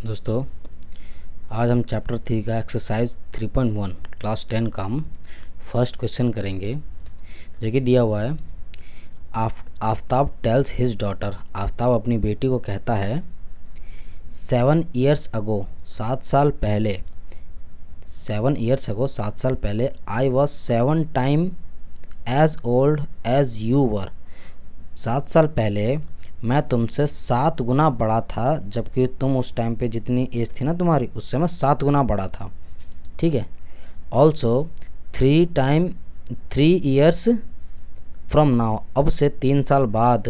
दोस्तों, आज हम चैप्टर 3 का एक्सरसाइज 3.1 क्लास 10 का हम फर्स्ट क्वेश्चन करेंगे, जो कि दिया हुआ है। Aftab tales his daughter, Aftab अपनी बेटी को कहता है 7 years ago, 7 साल पहले, 7 years ago, 7 साल पहले, I was 7 time as old as you were, 7 साल पहले मैं तुमसे 7 गुना बड़ा था, जबकि तुम उस टाइम पे जितनी एज थी ना तुम्हारी, उससे मैं 7 गुना बड़ा था। ठीक है। ऑल्सो 3 years फ्रॉम नाउ, अब से 3 साल बाद,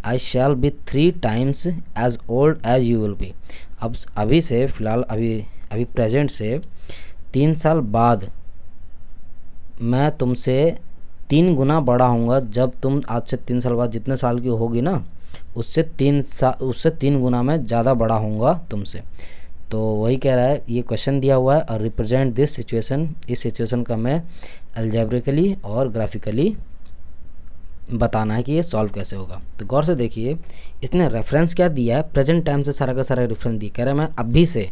I shall be 3 times as old as you will be, अब अभी से फ़िलहाल अभी प्रेजेंट से 3 साल बाद मैं तुमसे 3 गुना बड़ा होऊंगा, जब तुम आज से 3 साल बाद जितने साल की होगी ना, उससे 3 गुना मैं ज़्यादा बड़ा होऊंगा तुमसे। तो वही कह रहा है, ये क्वेश्चन दिया हुआ है और रिप्रेजेंट दिस सिचुएशन, इस सिचुएशन का मैं अलजेब्रिकली और ग्राफिकली बताना है कि ये सॉल्व कैसे होगा। तो गौर से देखिए, इसने रेफरेंस क्या दिया है, प्रेजेंट टाइम से सारा का सारा रेफरेंस दिया। कह रहा है मैं अभी से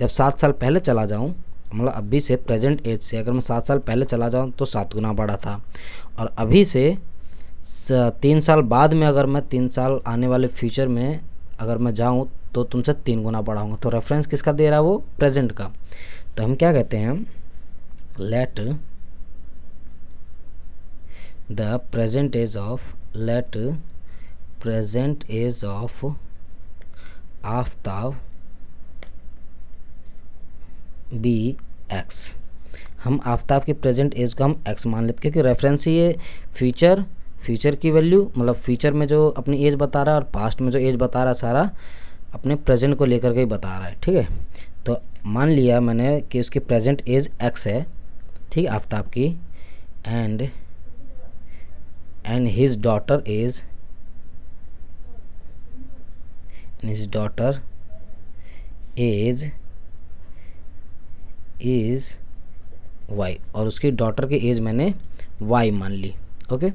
जब 7 साल पहले चला जाऊँ, मतलब अभी से प्रेजेंट एज से अगर मैं 7 साल पहले चला जाऊँ तो 7 गुना बड़ा था, और अभी से 3 साल बाद में अगर मैं 3 साल आने वाले फ्यूचर में अगर मैं जाऊँ तो तुमसे 3 गुना बड़ा हूँ। तो रेफरेंस किसका दे रहा है, वो प्रेजेंट का। तो हम क्या कहते हैं, let the present age of Aftab be x. हम आफ्ताब की प्रेजेंट एज को हम एक्स मान लेते, क्योंकि रेफरेंस ही ये फ्यूचर की वैल्यू, मतलब फ्यूचर में जो अपनी एज बता रहा है और पास्ट में जो एज बता रहा है, सारा अपने प्रेजेंट को लेकर के ही बता रहा है। ठीक है। तो मान लिया मैंने कि उसकी प्रेजेंट एज एक्स है, ठीक है, आफ्ताब की, and his daughter is y, और उसकी डॉटर की एज मैंने वाई मान ली। ओके।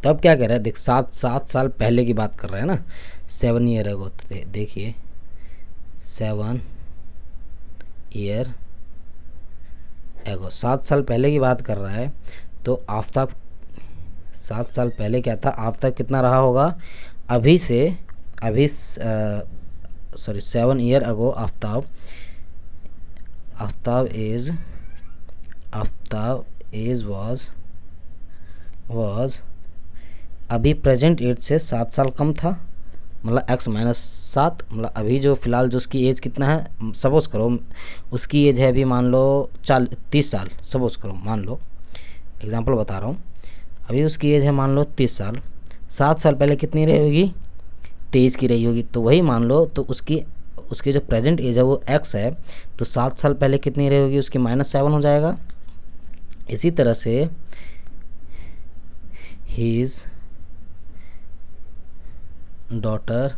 तब क्या कह रहा है, देख 7 साल पहले की बात कर रहा है ना, 7 year ago। तो देखिए 7 year ago, 7 साल पहले की बात कर रहा है। तो आफ्ताब 7 साल पहले क्या था, आफ्ताब कितना रहा होगा अभी से, 7 year ago Aftab age was अभी प्रेजेंट एज से 7 साल कम था, मतलब x माइनस 7, मतलब अभी जो फ़िलहाल जो उसकी एज कितना है, सपोज़ करो उसकी एज है अभी मान लो 30 साल, सपोज़ करो, मान लो एग्जांपल बता रहा हूँ, अभी उसकी एज है मान लो 30 साल, 7 साल पहले कितनी रही होगी, 23 की रही होगी। तो वही मान लो, तो उसकी जो प्रेजेंट एज है वो x है, तो 7 साल पहले कितनी रही होगी, उसकी -7 हो जाएगा। इसी तरह से हीज़ डॉटर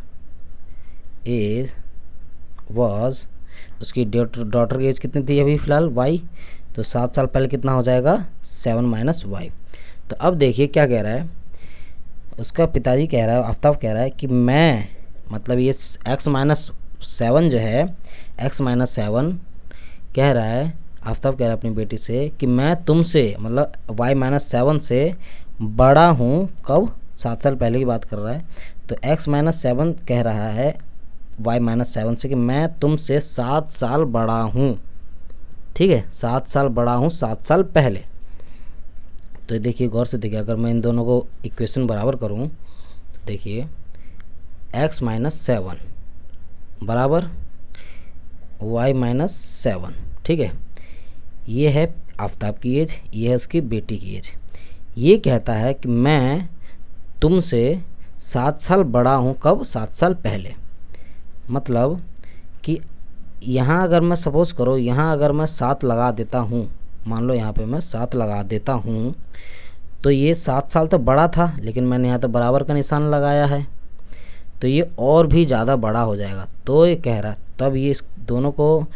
एज वॉज, उसकी डॉटर की एज कितनी थी अभी फ़िलहाल y, तो 7 साल पहले कितना हो जाएगा, 7 - y। तो अब देखिए क्या कह रहा है, उसका पिताजी कह रहा है, आफ्ताब कह रहा है कि मैं, मतलब ये x-7 जो है, x-7 कह रहा है, आफ्ताब कह रहा है अपनी बेटी से कि मैं तुमसे, मतलब y-7 से बड़ा हूँ। कब, 7 साल पहले की बात कर रहा है। तो x-7 कह रहा है y-7 से कि मैं तुमसे 7 साल बड़ा हूँ। ठीक है, 7 साल बड़ा हूँ 7 साल पहले। तो देखिए गौर से देखिए, अगर मैं इन दोनों को इक्वेशन बराबर करूँ तो देखिए x-7 बराबर y-7। ठीक है, ये है आफ्ताब की एज, ये है उसकी बेटी की एज। ये कहता है कि मैं तुमसे 7 साल बड़ा हूँ। कब, 7 साल पहले। मतलब कि यहाँ अगर मैं सपोज़ करो, यहाँ अगर मैं 7 लगा देता हूँ, मान लो यहाँ पे मैं 7 लगा देता हूँ, तो ये 7 साल तो बड़ा था, लेकिन मैंने यहाँ तो बराबर का निशान लगाया है, तो ये और भी ज़्यादा बड़ा हो जाएगा। तो ये कह रहा, तब ये इस दोनों को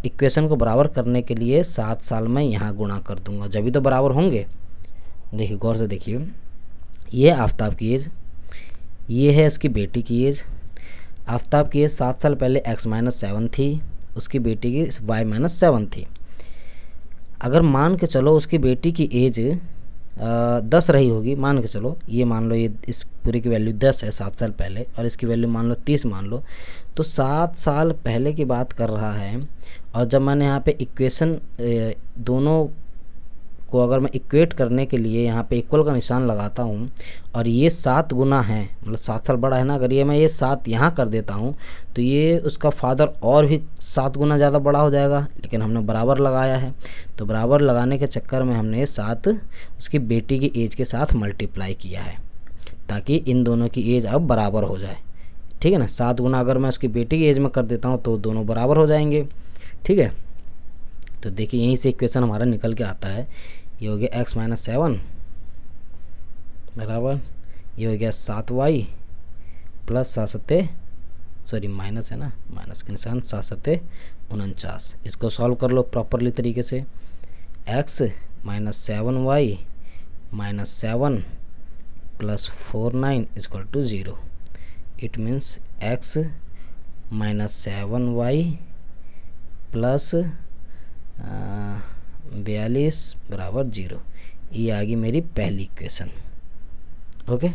इक्वेशन को बराबर करने के लिए 7 साल में यहाँ गुणा कर दूंगा, जब भी तो बराबर होंगे। देखिए गौर से देखिए, ये आफ्ताब की एज, ये है इसकी बेटी की एज। आफ्ताब की एज 7 साल पहले x-7 थी, उसकी बेटी की y-7 थी। अगर मान के चलो उसकी बेटी की एज 10 रही होगी, मान के चलो, ये मान लो ये इस पूरी की वैल्यू 10 है 7 साल पहले, और इसकी वैल्यू मान लो 30 मान लो, तो 7 साल पहले की बात कर रहा है। और जब मैंने यहाँ पे इक्वेशन दोनों को अगर मैं इक्वेट करने के लिए यहाँ पे इक्वल का निशान लगाता हूँ, और ये 7 गुना है, मतलब 7 साल बड़ा है ना, अगर ये मैं ये 7 यहाँ कर देता हूँ तो ये उसका फादर और भी 7 गुना ज़्यादा बड़ा हो जाएगा, लेकिन हमने बराबर लगाया है, तो बराबर लगाने के चक्कर में हमने ये 7 उसकी बेटी की एज के साथ मल्टीप्लाई किया है, ताकि इन दोनों की एज अब बराबर हो जाए। ठीक है ना, 7 गुना अगर मैं उसकी बेटी की एज में कर देता हूँ तो दोनों बराबर हो जाएंगे। ठीक है, तो देखिए यहीं से इक्वेशन हमारा निकल के आता है। ये हो गया x-7 बराबर, ये हो गया 7y प्लस 7 सॉरी माइनस है ना, माइनस के निशान 7-49। इसको सॉल्व कर लो प्रॉपरली तरीके से। x-7y -7 plus 49 equal to 0। It means x-7y plus 42 बराबर 0। ये आ गई मेरी पहली इक्वेशन। ओके,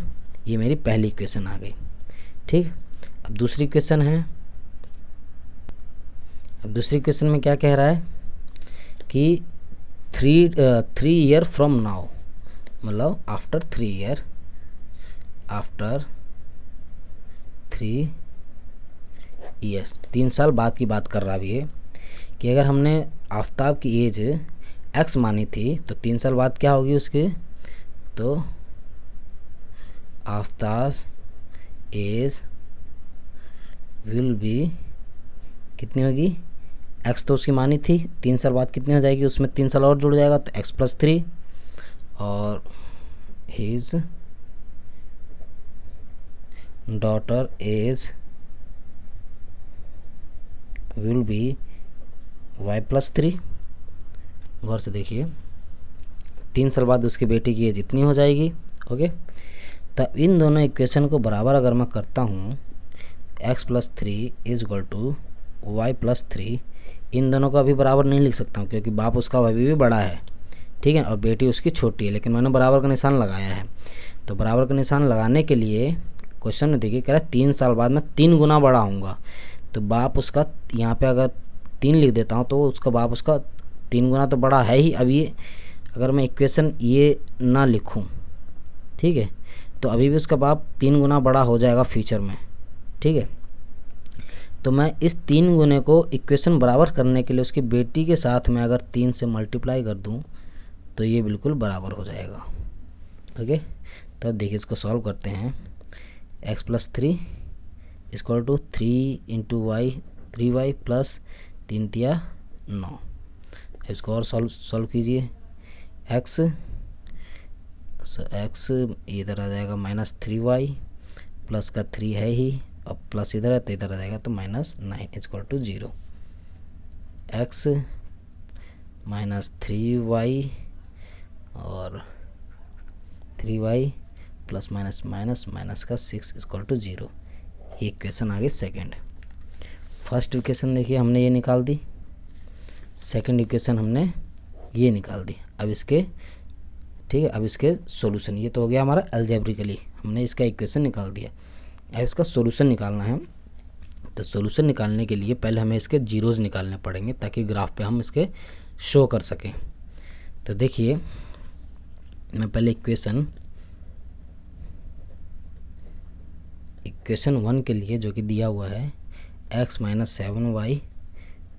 ये मेरी पहली इक्वेशन आ गई। ठीक, अब दूसरी इक्वेशन है। अब दूसरी इक्वेशन में क्या कह रहा है कि 3 ईयर फ्रॉम नाउ, मतलब आफ्टर 3 ईयर, आफ्टर 3 ईयर्स, 3 साल बाद की बात कर रहा है ये, कि अगर हमने आफ्ताब की एज x मानी थी तो 3 साल बाद क्या होगी उसकी, तो आफ्ताब एज विल बी कितनी होगी, x तो उसकी मानी थी, 3 साल बाद कितनी हो जाएगी, उसमें 3 साल और जुड़ जाएगा तो x + 3, और his daughter age will be y+3। गौर से देखिए, 3 साल बाद उसकी बेटी की एज इतनी हो जाएगी। ओके, तब इन दोनों इक्वेशन को बराबर अगर मैं करता हूँ, x+3 = y+3, इन दोनों को अभी बराबर नहीं लिख सकता हूँ क्योंकि बाप उसका अभी भी बड़ा है। ठीक है, और बेटी उसकी छोटी है, लेकिन मैंने बराबर का निशान लगाया है। तो बराबर का निशान लगाने के लिए क्वेश्चन में देखिए कह रहा है 3 साल बाद मैं 3 गुना बड़ा होऊंगा, तो बाप उसका यहाँ पे अगर 3 लिख देता हूँ तो उसका बाप उसका 3 गुना तो बड़ा है ही। अभी अगर मैं इक्वेशन ये ना लिखूँ, ठीक है, तो अभी भी उसका बाप 3 गुना बड़ा हो जाएगा फ्यूचर में। ठीक है, तो मैं इस 3 गुने को इक्वेशन बराबर करने के लिए उसकी बेटी के साथ में अगर 3 से मल्टीप्लाई कर दूं तो ये बिल्कुल बराबर हो जाएगा। ओके, तब देखिए इसको सॉल्व करते हैं। x+3 = 3 × y, 3y plus 3 × 9। इसको और सॉल्व कीजिए। x इधर आ जाएगा -3y, प्लस का 3 है ही, अब प्लस इधर है तो इधर आ जाएगा तो -9 = 0। x -3y और 3y plus minus minus minus का 6 = 0। ये इक्वेशन आ गई सेकेंड। फर्स्ट इक्वेशन देखिए हमने ये निकाल दी, सेकेंड इक्वेशन हमने ये निकाल दी। अब इसके ठीक है, अब इसके सॉल्यूशन, ये तो हो गया हमारा अलजेब्रिकली, हमने इसका इक्वेशन निकाल दिया। अब इसका सॉल्यूशन निकालना है, तो सॉल्यूशन निकालने के लिए पहले हमें इसके जीरोज निकालने पड़ेंगे ताकि ग्राफ पे हम इसके शो कर सकें। तो देखिए मैं पहले इक्वेशन 1 के लिए जो कि दिया हुआ है x - 7y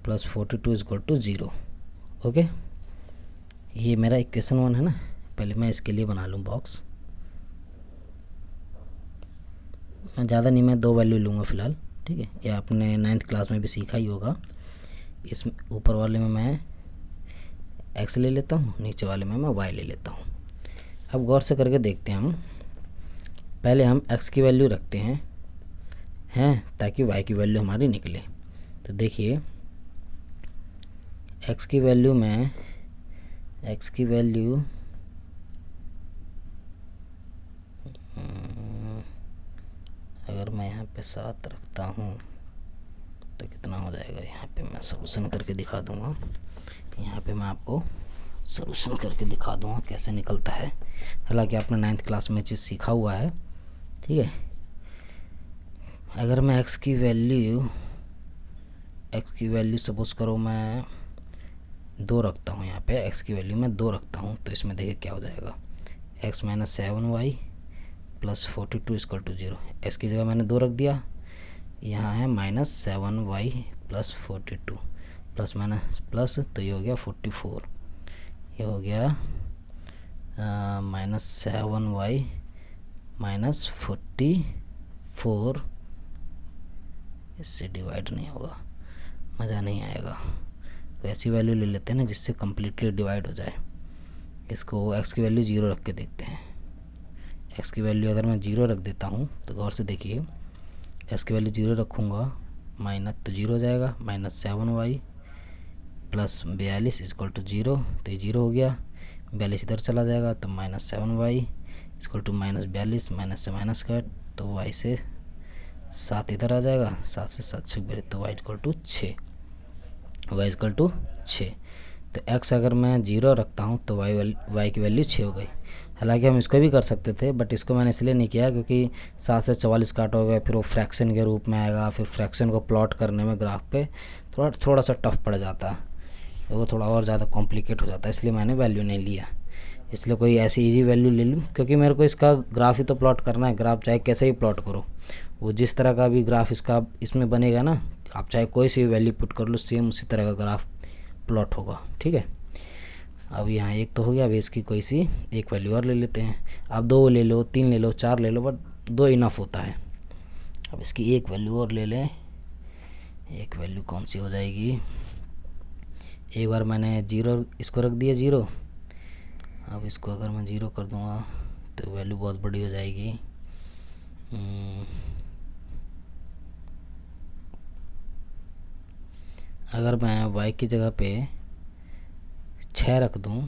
प्लस 42 = 0। ओके, ये मेरा इक्वेशन 1 है ना। पहले मैं इसके लिए बना लूँ बॉक्स, मैं ज़्यादा नहीं, मैं 2 वैल्यू लूँगा फ़िलहाल। ठीक है, ये आपने 9th क्लास में भी सीखा ही होगा। इस ऊपर वाले में मैं x ले लेता हूँ, नीचे वाले में मैं y ले लेता हूँ। अब गौर से करके देखते हैं हम, पहले हम x की वैल्यू रखते हैं ताकि y की वैल्यू हमारी निकले। तो देखिए x की वैल्यू में अगर मैं यहाँ पे पे 7 रखता हूँ तो कितना हो जाएगा। यहाँ पे मैं सॉल्यूशन करके दिखा दूँगा, यहाँ पे मैं आपको सॉल्यूशन करके दिखा दूँगा कैसे निकलता है। हालांकि आपने 9th क्लास में चीज़ सीखा हुआ है, ठीक है। अगर मैं x की वैल्यू सपोज करो मैं 2 रखता हूँ, यहाँ पे x की वैल्यू मैं 2 रखता हूँ, तो इसमें देखिए क्या हो जाएगा, x minus 7y plus 42 equal to 0। x की जगह मैंने 2 रख दिया, यहाँ है minus 7y plus 42 plus minus plus, तो ये हो गया 44, ये हो गया माइनस 7y माइनस 44। इससे डिवाइड नहीं होगा, मज़ा नहीं आएगा, तो ऐसी वैल्यू ले लेते हैं ना जिससे कम्प्लीटली डिवाइड हो जाए। इसको x की वैल्यू 0 रख के देखते हैं। x की वैल्यू अगर मैं 0 रख देता हूँ तो गौर से देखिए, x की वैल्यू 0 रखूँगा, माइनस तो 0 हो जाएगा, minus 7y plus 42 equal to 0, तो ये 0 हो गया, 42 इधर चला जाएगा तो minus 7y equal to minus 42, minus से माइनस कट तो y से 7 इधर आ जाएगा, 7 से 7 छक बड़े तो y equal to 6, y equal to 6। तो x अगर मैं 0 रखता हूँ तो y की वैल्यू 6 हो गई। हालांकि हम इसको भी कर सकते थे, बट इसको मैंने इसलिए नहीं किया क्योंकि 7 से 44 काट हो गए, फिर वो फ्रैक्शन के रूप में आएगा, फिर फ्रैक्शन को प्लॉट करने में ग्राफ पे थोड़ा सा टफ पड़ जाता है, वो थोड़ा और ज़्यादा कॉम्प्लिकेट हो जाता है, इसलिए मैंने वैल्यू नहीं लिया। इसलिए कोई ऐसी इजी वैल्यू ले लूँ, क्योंकि मेरे को इसका ग्राफ ही तो प्लॉट करना है। ग्राफ चाहे कैसे ही प्लॉट करो, वो जिस तरह का भी ग्राफ इसका इसमें बनेगा ना, आप चाहे कोई सी वैल्यू पुट कर लो, सेम उसी तरह का ग्राफ प्लॉट होगा, ठीक है। अब यहाँ एक तो हो गया, अब इसकी कोई सी एक वैल्यू और ले लेते हैं। आप 2 ले लो, 3 ले लो, 4 ले लो, बट 2 इनफ होता है। अब इसकी एक वैल्यू और ले लें। एक वैल्यू कौन सी हो जाएगी, एक बार मैंने 0 इसको रख दिया 0, अब इसको अगर मैं 0 कर दूंगा तो वैल्यू बहुत बड़ी हो जाएगी। अगर मैं y की जगह पे 6 रख दूं,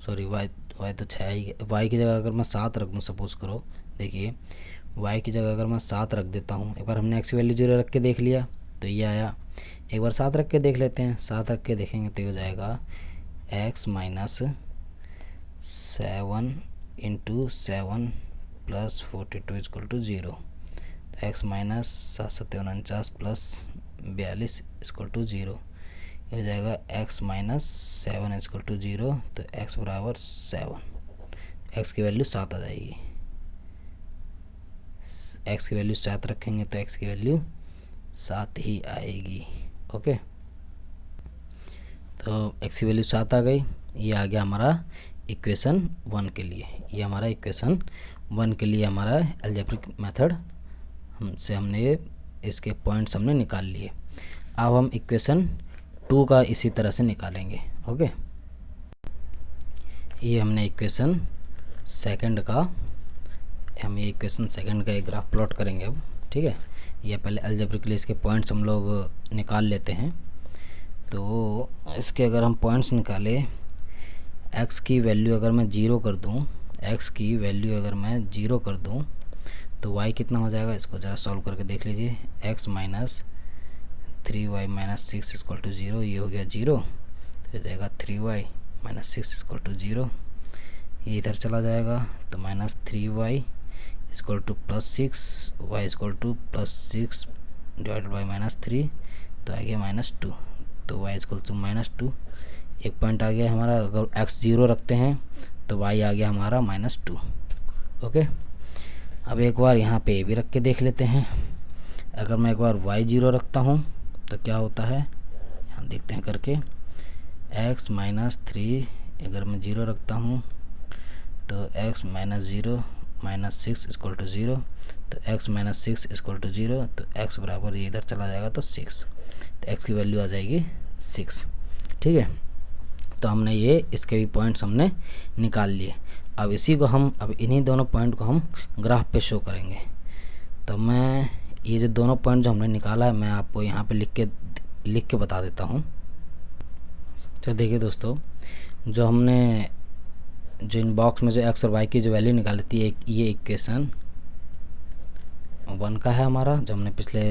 सॉरी y तो 6 ही, y की जगह अगर मैं 7 रख दूं, सपोज करो, देखिए y की जगह अगर मैं 7 रख देता हूं, एक बार हमने x की वैल्यू 0 रख के देख लिया तो ये आया, एक बार 7 रख के देख लेते हैं। 7 रख के देखेंगे तो ये हो जाएगा x minus 7 into 7 plus 42 equal to 0, x minus 7 7 49 plus 42 equal to 0, ये हो जाएगा x माइनस 7 इक्वल टू 0, तो x बराबर 7, x की वैल्यू 7 आ जाएगी। x की वैल्यू 7 रखेंगे तो x की वैल्यू 7 ही आएगी, ओके। तो x की वैल्यू 7 आ गई, ये आ गया हमारा इक्वेशन 1 के लिए। ये हमारा इक्वेशन 1 के लिए हमारा अलजेब्रिक मेथड हमने इसके पॉइंट्स हमने निकाल लिए। अब हम इक्वेशन 2 का इसी तरह से निकालेंगे, ओके। ये हमने इक्वेशन सेकंड का, हम ये इक्वेशन सेकंड का एक ग्राफ प्लॉट करेंगे अब, ठीक है। ये पहले अलजेब्रिकली इसके पॉइंट्स हम लोग निकाल लेते हैं। तो इसके अगर हम पॉइंट्स निकाले, x की वैल्यू अगर मैं 0 कर दूं, x की वैल्यू अगर मैं 0 कर दूं तो y कितना हो जाएगा, इसको ज़रा सॉल्व करके देख लीजिए। x minus 3y minus 6 equal to 0, ये हो गया 0, तो हो जाएगा 3y माइनस 6 इक्वल टू 0, ये इधर चला जाएगा तो minus 3y equal two plus 6, y equal two plus 6 divided by minus 3, तो आ गया माइनस 2, तो y इक्वल टू माइनस 2। एक पॉइंट आ गया हमारा, अगर x 0 रखते हैं तो y आ गया हमारा माइनस 2, ओके। अब एक बार यहाँ पे ये भी रख के देख लेते हैं। अगर मैं एक बार y 0 रखता हूँ तो क्या होता है, यहाँ देखते हैं करके। x माइनस 3 अगर मैं 0 रखता हूँ तो x minus 0 minus 6 equal to 0, तो x माइनस 6 इक्वल टू 0, तो x बराबर ये इधर चला जाएगा तो 6, तो x की वैल्यू आ जाएगी 6, ठीक है। तो हमने ये इसके भी पॉइंट्स हमने निकाल लिए। अब इसी को हम, अब इन्हीं दोनों पॉइंट को हम ग्राफ पे शो करेंगे। तो मैं ये जो दोनों पॉइंट जो हमने निकाला है, मैं आपको यहाँ पे लिख के बता देता हूँ। तो देखिए दोस्तों, जो हमने जो इन बॉक्स में जो x और y की जो वैल्यू निकाली थी, ये इक्वेशन 1 का है हमारा, जो हमने पिछले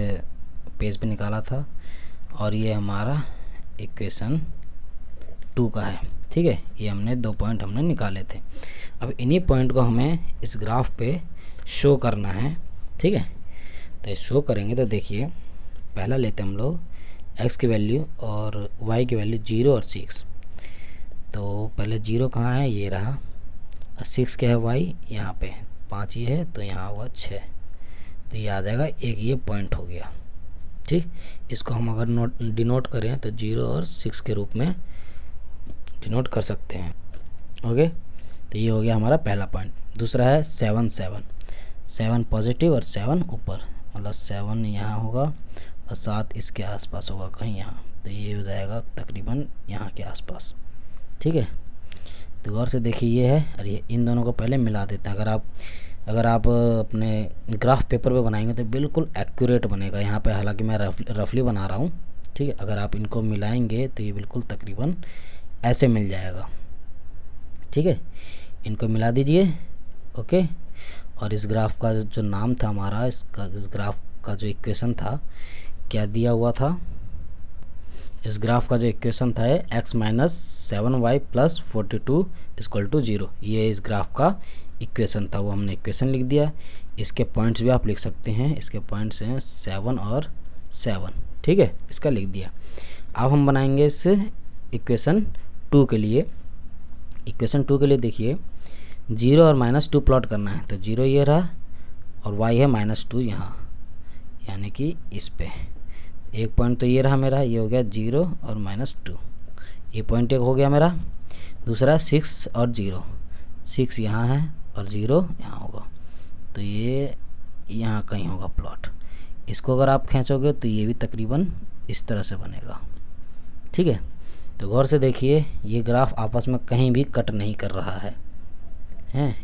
पेज पे निकाला था, और ये हमारा इक्वेशन 2 का है। ठीक है, ये हमने 2 पॉइंट हमने निकाले थे। अब इन्हीं पॉइंट को हमें इस ग्राफ पे शो करना है। ठीक है, तो शो करेंगे तो देखिए, पहला लेते हम लोग x की वैल्यू और y की वैल्यू 0 और 6। तो पहले 0 कहाँ है, ये रहा, और 6 क्या है, y यहाँ पे 5 ये है, तो यहाँ हुआ 6, तो ये आ जाएगा एक, ये पॉइंट हो गया। ठीक, इसको हम अगर डिनोट करें तो 0 और 6 के रूप में डिनोट कर सकते हैं। ओके, तो ये हो गया हमारा पहला पॉइंट। दूसरा है 7 7, 7 पॉजिटिव और 7 ऊपर, मतलब 7 यहाँ होगा और 7 इसके आसपास होगा कहीं यहाँ, तो ये हो जाएगा तकरीबन यहाँ के आसपास। ठीक है, तो गौर से देखिए ये है, और ये इन दोनों को पहले मिला देते हैं। अगर आप अपने ग्राफ पेपर पे बनाएंगे तो बिल्कुल एक्यूरेट बनेगा। यहाँ पे हालांकि मैं रफली बना रहा हूँ। ठीक है, अगर आप इनको मिलाएंगे तो ये बिल्कुल तकरीबन ऐसे मिल जाएगा। ठीक है, इनको मिला दीजिए। ओके, और इस ग्राफ का जो नाम था हमारा, इस ग्राफ का जो इक्वेशन था, क्या दिया हुआ था, इस ग्राफ का जो इक्वेशन था x minus 7y plus 42 equal to 0, ये इस ग्राफ का इक्वेशन था, वो हमने इक्वेशन लिख दिया। इसके पॉइंट्स भी आप लिख सकते हैं, इसके पॉइंट्स हैं 7 और 7। ठीक है, इसका लिख दिया। अब हम बनाएंगे इस इक्वेशन 2 के लिए। इक्वेशन 2 के लिए देखिए, 0 और -2 प्लॉट करना है, तो 0 ये रहा और y है -2 यहाँ, यानी कि इस पे एक पॉइंट तो ये रहा मेरा, ये हो गया 0 और -2, ये पॉइंट एक हो गया मेरा। दूसरा 6 और 0, 6 यहाँ है और 0 यहाँ होगा, तो ये यहाँ कहीं होगा प्लॉट। इसको अगर आप खींचोगे तो ये भी तकरीबन इस तरह से बनेगा। ठीक है, तो गौर से देखिए, ये ग्राफ आपस में कहीं भी कट नहीं कर रहा है,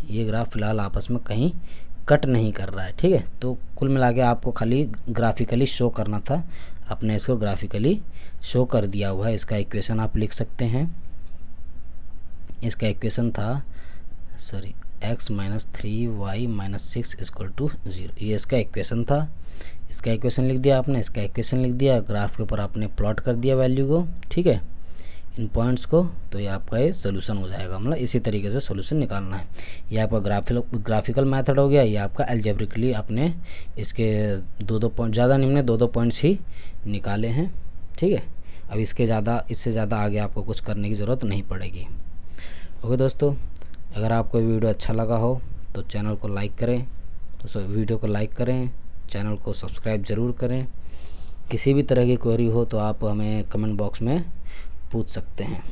ये ग्राफ फ़िलहाल आपस में कहीं कट नहीं कर रहा है। ठीक है, तो कुल मिला के आपको खाली ग्राफिकली शो करना था, आपने इसको ग्राफिकली शो कर दिया हुआ है। इसका इक्वेशन आप लिख सकते हैं, इसका इक्वेशन था x minus 3y minus 6 equal to 0, ये इसका इक्वेशन था। इसका इक्वेशन लिख दिया आपने, इसका इक्वेशन लिख दिया, ग्राफ के ऊपर आपने प्लॉट कर दिया वैल्यू को। ठीक है, इन पॉइंट्स को, तो ये आपका ये सोल्यूशन हो जाएगा। मतलब इसी तरीके से सोल्यूशन निकालना है। ये आपका ग्राफिकल मेथड हो गया, ये आपका एल्जेब्रिकली आपने इसके 2-2 पॉइंट, ज़्यादा निम्न 2-2 पॉइंट्स ही निकाले हैं। ठीक है, अब इससे ज़्यादा आगे आपको कुछ करने की ज़रूरत नहीं पड़ेगी। ओके दोस्तों, अगर आपको वीडियो अच्छा लगा हो तो चैनल को लाइक करें, तो वीडियो को लाइक करें, चैनल को सब्सक्राइब ज़रूर करें। किसी भी तरह की क्वेरी हो तो आप हमें कमेंट बॉक्स में पूछ सकते हैं।